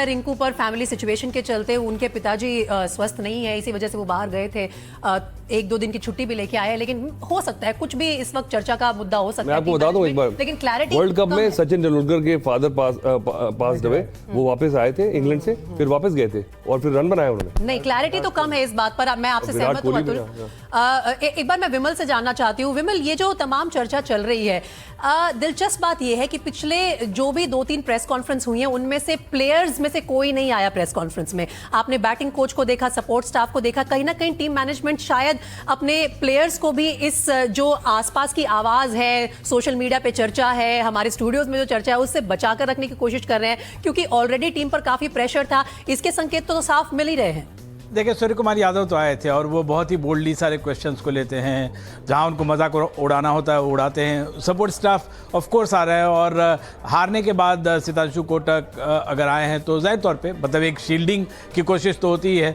रिंकू पर family situation के चलते उनके पिताजी स्वस्थ नहीं है, इसी वजह से वो बाहर गए थे। 1-2 दिन की छुट्टी भी लेके आए हैं, लेकिन हो सकता है कुछ भी इस वक्त चर्चा का मुद्दा हो सकता है। मैं आपको बता दूं एक बार, लेकिन क्लैरिटी वर्ल्ड कप में सचिन तेंदुलकर के फादर पास हुए, वो वापस आए थे इंग्लैंड से, फिर वापस गए थे और फिर रन बनाया उन्होंने। नहीं, क्लैरिटी तो कम है इस बात पर, मैं आपसे सहमत हूं अतुल। एक बार मैं विमल से जानना चाहती हूँ। विमल, ये जो तमाम चर्चा चल रही है, दिलचस्प बात यह है कि पिछले जो भी 2-3 प्रेस कॉन्फ्रेंस हुई हैं उनमें से प्लेयर्स में से कोई नहीं आया प्रेस कॉन्फ्रेंस में। आपने बैटिंग कोच को देखा, सपोर्ट स्टाफ को देखा, कहीं ना कहीं टीम मैनेजमेंट शायद अपने प्लेयर्स को भी इस जो आसपास की आवाज है, सोशल मीडिया पे चर्चा है, हमारे स्टूडियोज में जो चर्चा है, उससे बचाकर रखने की कोशिश कर रहे हैं, क्योंकि ऑलरेडी टीम पर काफी प्रेशर था। इसके संकेत तो साफ मिल ही रहे हैं। देखिए, सूर्य कुमार यादव तो आए थे और वो बहुत ही बोल्डली सारे क्वेश्चंस को लेते हैं, जहां उनको मजाक उड़ाना होता है उड़ाते हैं। सपोर्ट स्टाफ ऑफ कोर्स आ रहा है और हारने के बाद सितांशु कोटक अगर आए हैं तो ज़ाहिर तौर पे मतलब एक शील्डिंग की कोशिश तो होती ही है।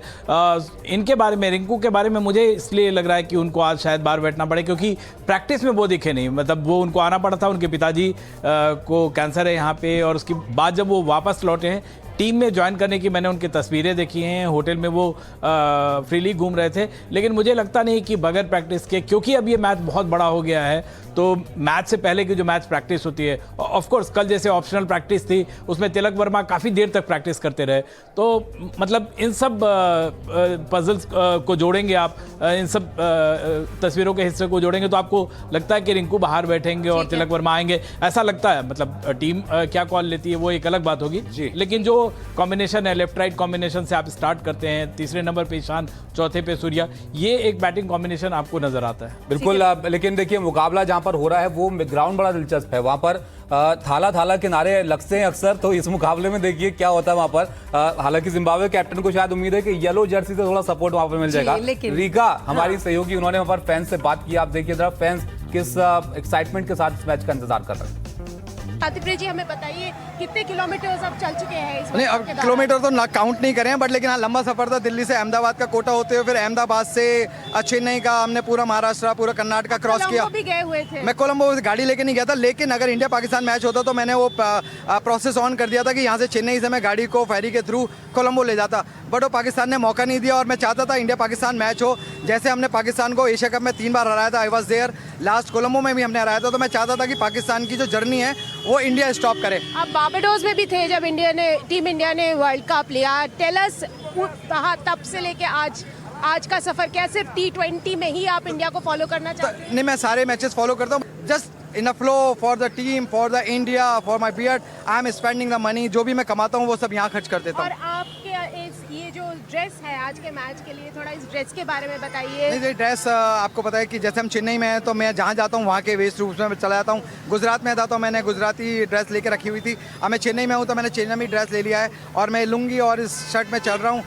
इनके बारे में, रिंकू के बारे में मुझे इसलिए लग रहा है कि उनको आज शायद बाहर बैठना पड़े, क्योंकि प्रैक्टिस में वो दिखे नहीं। मतलब वो उनको आना पड़ा था, उनके पिताजी को कैंसर है यहाँ पे, और उसके बाद जब वो वापस लौटे हैं टीम में ज्वाइन करने की, मैंने उनकी तस्वीरें देखी हैं, होटल में वो फ्रीली घूम रहे थे। लेकिन मुझे लगता नहीं कि बगैर प्रैक्टिस के, क्योंकि अब ये मैच बहुत बड़ा हो गया है, तो मैच से पहले की जो मैच प्रैक्टिस होती है, ऑफ कोर्स कल जैसे ऑप्शनल प्रैक्टिस थी उसमें तिलक वर्मा काफ़ी देर तक प्रैक्टिस करते रहे। तो मतलब इन सब पजल्स को जोड़ेंगे आप, इन सब तस्वीरों के हिस्से को जोड़ेंगे तो आपको लगता है कि रिंकू बाहर बैठेंगे और तिलक वर्मा आएंगे, ऐसा लगता है। मतलब टीम क्या कॉल लेती है वो एक अलग बात होगी, लेकिन जो कॉम्बिनेशन है, लेफ्ट राइट कॉम्बिनेशन से आप स्टार्ट करते हैं, तीसरे नंबर पे ईशान, चौथे पे सूर्या, ये एक बैटिंग कॉम्बिनेशन आपको नजर आता है। बिल्कुल, लेकिन देखिए मुकाबला जहां पर हो रहा है वो ग्राउंड बड़ा दिलचस्प है। वहां पर थाला किनारे लगते हैं अक्सर, तो इस मुकाबले में देखिए क्या होता है वहां पर। हालांकि जिम्बाब्वे कैप्टन को शायद उम्मीद है कि येलो जर्सी से थोड़ा सपोर्ट वहां पर मिल जाएगा। रीगा हमारी सहयोगी, उन्होंने वहां पर फैंस से बात की। आप देखिए जरा फैंस किस एक्साइटमेंट के साथ इस मैच का इंतजार कर रहे हैं। आतिफ जी, हमें बताइए कितने किलोमीटर अब चल चुके हैं? नहीं, अब किलोमीटर तो ना काउंट नहीं करें, बट लेकिन हाँ लंबा सफर था। दिल्ली से अहमदाबाद का कोटा होते हुए फिर अहमदाबाद से चेन्नई का, हमने पूरा महाराष्ट्र, पूरा कर्नाटका क्रॉस किया। भी गए हुए थे। मैं कोलंबो गाड़ी लेके नहीं गया था, लेकिन अगर इंडिया पाकिस्तान मैच होता तो मैंने वो प्रोसेस ऑन कर दिया था कि यहाँ से चेन्नई से मैं गाड़ी को फेरी के थ्रू कोलंबो ले जाता, बट वो पाकिस्तान ने मौका नहीं दिया। और मैं चाहता था इंडिया पाकिस्तान मैच हो, जैसे हमने पाकिस्तान को एशिया कप में 3 बार हराया था। I was there, last Colombo में भी हमने हराया था। तो मैं चाहता था कि पाकिस्तान की जो जर्नी है वो इंडिया स्टॉप करे। आप बारबाडोस में भी थे जब टीम इंडिया ने वर्ल्ड कप लिया। टेल अस, तब से लेके आज का सफर क्या? सिर्फ T20 में ही आप इंडिया को फॉलो करना चाहते हैं? नहीं, मैं सारे मैचेस फॉलो करता हूँ। Just in a flow for the team, for the India, for my beard, I am spending the money. जो भी मैं कमाता हूँ वो सब यहाँ खर्च कर देता हूँ। और आपके ये जो ड्रेस है आज के मैच के लिए, थोड़ा इस ड्रेस के बारे में बताइए। नहीं, ड्रेस आपको पता है कि जैसे हम चेन्नई में हैं तो मैं जहाँ जाता हूँ वहाँ के वेस्ट रूम्स में चला जाता हूँ। गुजरात में जाता हूँ, मैंने गुजराती ड्रेस लेके रखी हुई थी। अब मैं चेन्नई में हूँ तो मैंने चेन्नई में ड्रेस ले लिया है और मैं लुंगी और इस शर्ट में चल रहा हूँ।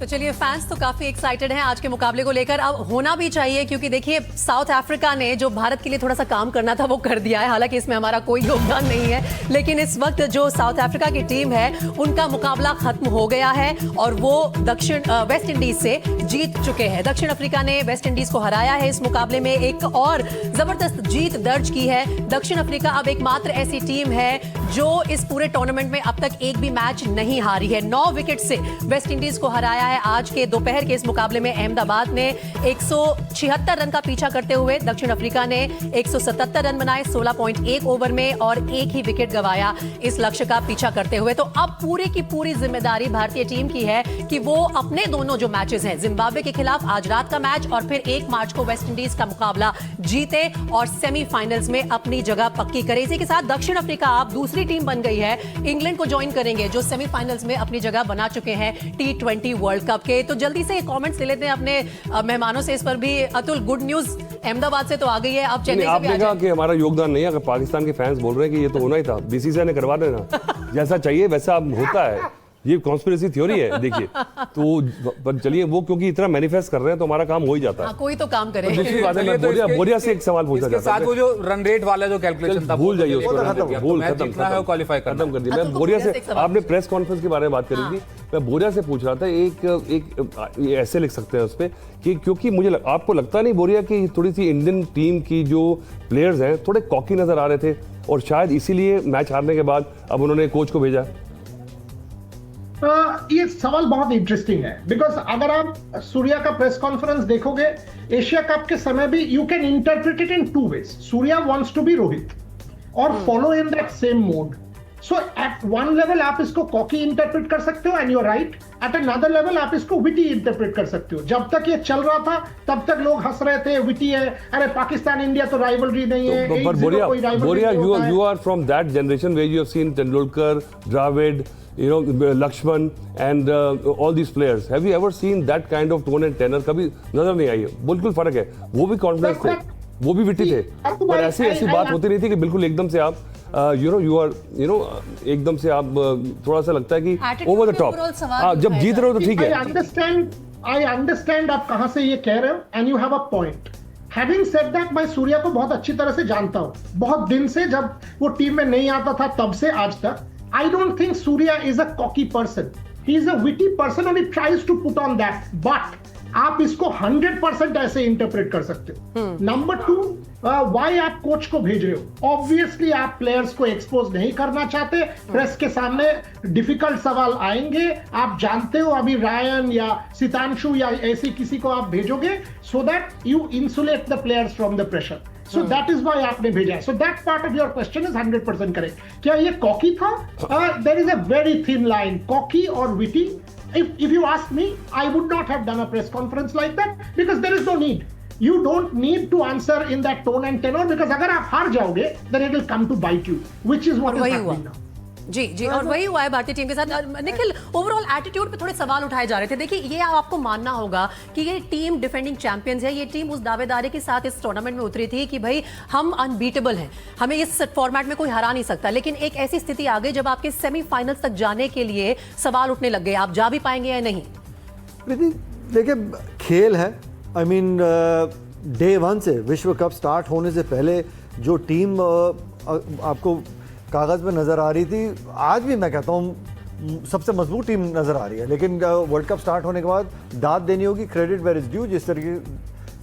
तो चलिए, फैंस तो काफी एक्साइटेड हैं आज के मुकाबले को लेकर। अब होना भी चाहिए, क्योंकि देखिए साउथ अफ्रीका ने जो भारत के लिए थोड़ा सा काम करना था वो कर दिया है। हालांकि इसमें हमारा कोई योगदान नहीं है, लेकिन इस वक्त जो साउथ अफ्रीका की टीम है उनका मुकाबला खत्म हो गया है और वो वेस्ट इंडीज से जीत चुके हैं। दक्षिण अफ्रीका ने वेस्ट इंडीज को हराया है इस मुकाबले में, एक और जबरदस्त जीत दर्ज की है। दक्षिण अफ्रीका अब एकमात्र ऐसी टीम है जो इस पूरे टूर्नामेंट में अब तक एक भी मैच नहीं हारी है। 9 विकेट से वेस्ट इंडीज को हराया है। आज के दोपहर के इस मुकाबले में अहमदाबाद ने 176 रन का पीछा करते हुए दक्षिण अफ्रीका ने 177 रन बनाए 16.1 ओवर में और एक ही विकेट गंवाया इस लक्ष्य का पीछा करते हुए। तो अब पूरी की पूरी जिम्मेदारी भारतीय टीम की है कि वो अपने दोनों जो मैचेस हैं, जिम्बाब्वे के खिलाफ आज रात का मैच और फिर 1 मार्च को वेस्ट इंडीज का मुकाबला, जीते और सेमीफाइनल्स में अपनी जगह पक्की करे। इसी के साथ दक्षिण अफ्रीका अब दूसरी टीम बन गई है, इंग्लैंड को ज्वाइन करेंगे जो सेमीफाइनल्स में अपनी जगह बना चुके हैं T20 वर्ल्ड कप के। तो जल्दी से कमेंट्स ले लेते हैं अपने मेहमानों से इस पर भी। अतुल, गुड न्यूज अहमदाबाद से तो आ गई है, अब चेन्नई से भी आ कहा कि हमारा योगदान नहीं है। अगर पाकिस्तान के फैंस बोल रहे हैं कि ये तो होना ही था, बीसीसीआई ने करवा देना, जैसा चाहिए वैसा होता है। ये कॉन्स्पिरेसी थ्योरी है, देखिए। तो चलिए, वो क्योंकि इतना मैनिफेस्ट कर रहे हैं तो हमारा काम हो ही जाता है। कोई तो काम करे। दूसरी बात है, मैं बोरिया से एक सवाल पूछना चाहता हूं। वो जो रन रेट वाला जो कैलकुलेशन था, भूल जाइए उसको, खत्म कर दी। मैं बोरिया से, आपने प्रेस कॉन्फ्रेंस के बारे में बात करी थी, मैं बोरिया से पूछ रहा था, एक ऐसे लिख सकते हैं उस पर कि क्योंकि मुझे आपको लगता नहीं बोरिया कि थोड़ी सी इंडियन टीम की जो प्लेयर्स हैं थोड़े कॉकी नजर आ रहे थे और शायद इसीलिए मैच हारने के बाद अब उन्होंने कोच को भेजा? ये सवाल बहुत इंटरेस्टिंग है बिकॉज अगर आप सूर्या का प्रेस कॉन्फ्रेंस देखोगे एशिया कप के समय भी you can interpret it in two ways. Surya wants to be Rohit और follow in that same mode. So at one level आप इसको कॉकी इंटरप्रेट कर सकते हो and you are right. At another level आप इसको विटी इंटरप्रेट कर सकते हो. जब तक ये चल रहा था तब तक लोग हंस रहे थे विटी है, अरे पाकिस्तान इंडिया तो राइवलरी नहीं है. But 8-0 Boria, कोई rivalry नहीं होता है. you are from that generation where you have seen Tendulkar, Dravid, you know, Lakshman and all these players. Have you ever seen that kind of tone and tenor? कभी नजर नहीं आई है. बिल्कुल फर्क है. वो भी कॉन्फिडेंस थे, वो भी विटी थे, पर ऐसी बात होती नहीं थी कि बिल्कुल एकदम से आप एकदम से आप थोड़ा सा लगता है कि Attitude over the pay top. overall सवाल जब जीत रहे हो तो ठीक है. I understand आप कहां से ये कह रहे हो and you have a point. Having said that, मैं सूर्या को बहुत अच्छी तरह से जानता हूं. बहुत दिन से जब वो टीम में नहीं आता था तब से आज तक. I don't think Surya is a cocky person. He is a witty person and he tries to put on that. But आप इसको 100% ऐसे इंटरप्रेट कर सकते हो. नंबर 2, वाई आप कोच को भेज रहे हो? ऑब्वियसली आप प्लेयर्स को एक्सपोज नहीं करना चाहते. प्रेस के सामने डिफिकल्ट सवाल आएंगे. आप जानते हो अभी रायन या सितांशु या ऐसे किसी को आप भेजोगे so that you insulate the players from the pressure. So that is why आपने भेजा है. So that part of your question is 100% correct. क्या ये कॉकी था? There is a very thin line. Cocky और witty. If you ask me, I would not have done a press conference like that because there is no need. You don't need to answer in that tone and tenor because अगर आप हार जाओगे, then it will come to bite you, which is what is happening now. जी जी, और वही हुआ है भारतीय team के साथ. निखिल, ओवरऑल एटीट्यूड पे थोड़े सवाल उठाए जा रहे थे. देखिए, ये आपको मानना होगा कि ये टीम डिफेंडिंग चैंपियंस है. ये टीम उस दावेदारी के साथ इस टूर्नामेंट में उतरी थी कि भाई हम अनबीटेबल हैं, हमें इस फॉर्मेट में कोई हरा नहीं सकता. लेकिन एक ऐसी स्थिति आ गई जब आपके सेमीफाइनल्स तक जाने के लिए सवाल उठने लग गए. आप जा भी पाएंगे या नहीं? देखिए, खेल है. आई मीन डे 1 से विश्व कप स्टार्ट होने से पहले जो टीम आपको कागज़ पे नज़र आ रही थी, आज भी मैं कहता हूँ सबसे मजबूत टीम नज़र आ रही है. लेकिन वर्ल्ड कप स्टार्ट होने के बाद दाद देनी होगी, क्रेडिट वेयर इज ड्यू. जिस तरीके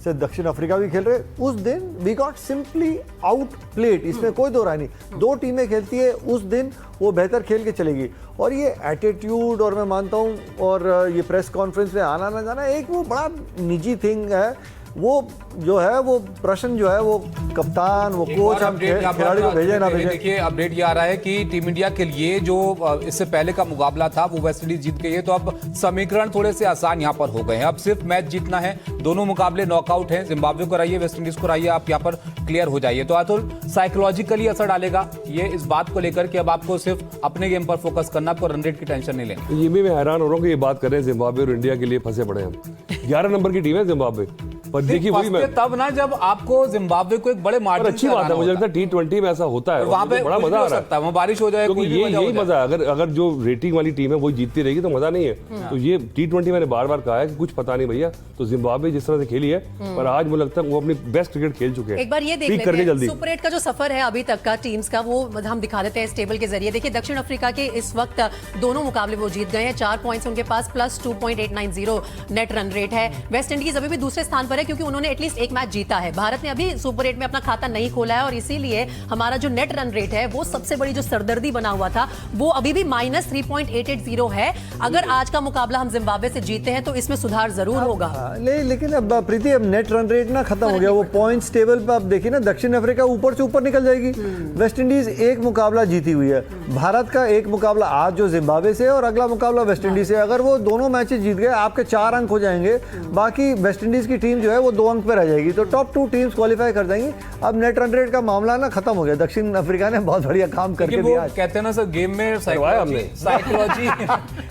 से दक्षिण अफ्रीका भी खेल रहे उस दिन we got simply outplayed. इसमें कोई दो राय नहीं. 2 टीमें खेलती है उस दिन वो बेहतर खेल के चलेगी. और ये एटीट्यूड और मैं मानता हूँ और ये प्रेस कॉन्फ्रेंस में आना ना जाना एक वो बड़ा निजी थिंग है. वो जो है वो प्रश्न जो है वो कप्तान वो कोच हम खिलाड़ी को भेजे ना भेजे. देखिए, अपडेट ये आ रहा है कि टीम इंडिया के लिए जो इससे पहले का मुकाबला था वो वेस्ट इंडीज जीत गई है. तो अब समीकरण थोड़े से आसान यहाँ पर हो गए हैं. अब सिर्फ मैच जीतना है. दोनों मुकाबले नॉकआउट हैं. जिम्बाब्वे को रहिए, वेस्ट इंडीज को रहिए, आप यहाँ पर क्लियर हो जाइए. तो अतुल, साइकोलॉजिकली असर डालेगा ये इस बात को लेकर कि अब आपको सिर्फ अपने गेम पर फोकस करना, आपको रन रेट की टेंशन नहीं लेनी. ये भी मैं हैरान हो रहा हूँ कि ये बात कर रहे हैं जिम्बाब्वे और इंडिया के लिए फंसे पड़े हैं. 11 नंबर की टीम है जिम्बाब्वे, पर देखिए वही मैं तब ना जब आपको जिम्बाब्वे को एक बड़े मार्जिन अच्छी बात है. मुझे लगता है T20 में ऐसा होता है. वहां पे बड़ा मजा आ रहा है. वहां बारिश हो जाए, क्योंकि यही मजा है. अगर जो रेटिंग वाली टीम है वही जीतती रहेगी तो मजा नहीं है. तो ये T20 मैंने बार बार कहा है कि कुछ पता नहीं भैया. तो जिम्बाब्वे जिस तरह से खेली है, पर आज मुझे लगता है वो अपनी बेस्ट क्रिकेट खेल चुके हैं. एक बार ये देख लेते हैं सुपर 8 का जो सफर है अभी तक का टीम्स का, वो हम दिखा देते हैं इस टेबल के जरिए. देखिए, दक्षिण अफ्रीका के इस वक्त दोनों मुकाबले वो जीत गए हैं. 4 पॉइंट्स उनके पास, प्लस 2.890 नेट रन रेट है. वेस्ट इंडीज अभी भी दूसरे स्थान पर है क्योंकि उन्होंने एटलीस्ट एक मैच जीता है. भारत ने अभी सुपर 8 में अपना खाता नहीं खोला है और इसीलिए हमारा जो नेट रन रेट है वो सबसे बड़ी जो सरदर्दी बना हुआ था वो अभी भी -3.880 है. अगर आज का मुकाबला हम जिम्बाब्वे से जीते हैं तो इसमें सुधार जरूर होगा. नहीं, लेकिन अब प्रीति अब नेट रन रेट ना खत्म हो गया. वो पॉइंट्स टेबल पे आप देखिए ना, दक्षिण अफ्रीका ऊपर से ऊपर निकल जाएगी. वेस्ट इंडीज एक मुकाबला जीती हुई है. भारत का एक मुकाबला आज जो जिम्बाब्वे से और अगला मुकाबला वेस्ट इंडीज से. अगर वो दोनों मैचेस जीत गए आपके 4 अंक हो जाएंगे. बाकी वेस्ट इंडीज की टीम जो है वो 2 अंक पे रह जाएगी. तो टॉप 2 टीम्स क्वालिफाई कर जाएंगी. अब नेट रन रेट का मामला ना खत्म हो गया. दक्षिण अफ्रीका ने बहुत बढ़िया काम करके दिया. कहते हैं ना सर, गेम में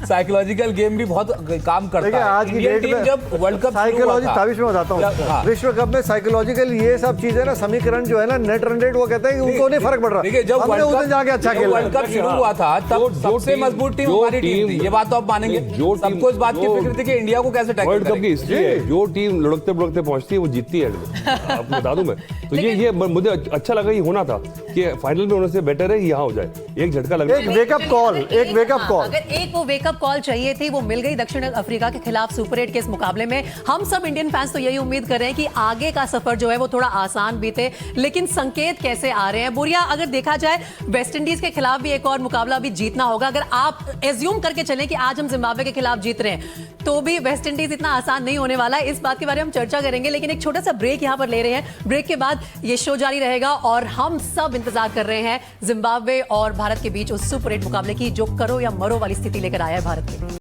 साइकोलॉजिकल गेम भी बहुत काम करता है. आज की डेट में जब वर्ल्ड कप साइकोलॉजी ताबिश में बताता हूँ. विश्व कप में साइकोलॉजिकल ये सब चीजें ना, समीकरण जो है ना, नेट रन रेट, वो कहते हैं कि उनको नहीं फर्क पड़ रहा. देखिए, जब वर्ल्ड कप शुरू हुआ था तब सबसे मजबूत टीम हमारी टीम थी. ये बात तो आप मानेंगे. सबको इस बात की फिक्र थी कि इंडिया को कैसे टैकल वर्ल्ड कप की हिस्ट्री है. जो टीम लुढ़कते वक्त पहुंचती है वो जीतती है एंड में, आपको बता दूं मैं। तो ये मुझे अच्छा लगा, ये होना था कि फाइनल में होने से बेटर है यहाँ हो जाए, एक झटका लग एक वेकअप कॉल, एक वेकअप कॉल। अगर एक वो वेकअप कॉल चाहिए थी वो मिल गई दक्षिण अफ्रीका के खिलाफ सुपर 8 के इस मुकाबले में। हम सब इंडियन फैंस तो यही उम्मीद कर रहे हैं कि आगे का सफर जो है वो थोड़ा आसान बीते, लेकिन संकेत कैसे आ रहे हैं बुरिया? अगर देखा जाए वेस्ट इंडीज के खिलाफ भी एक और मुकाबला भी जीतना होगा। अगर आप एज्यूम करके चलें कि आज हम जिम्बाब्वे के खिलाफ जीत रहे हैं तो भी वेस्ट इंडीज इतना आसान नहीं होने वाला है। इस बात के बारे में हम चर्चा करेंगे, लेकिन एक छोटा सा ब्रेक यहां पर ले रहे हैं। ब्रेक के बाद ये शो जारी रहेगा और हम सब इंतजार कर रहे हैं जिम्बाब्वे और भारत के बीच उस सुपर 8 मुकाबले की जो करो या मरो वाली स्थिति लेकर आया है भारत के।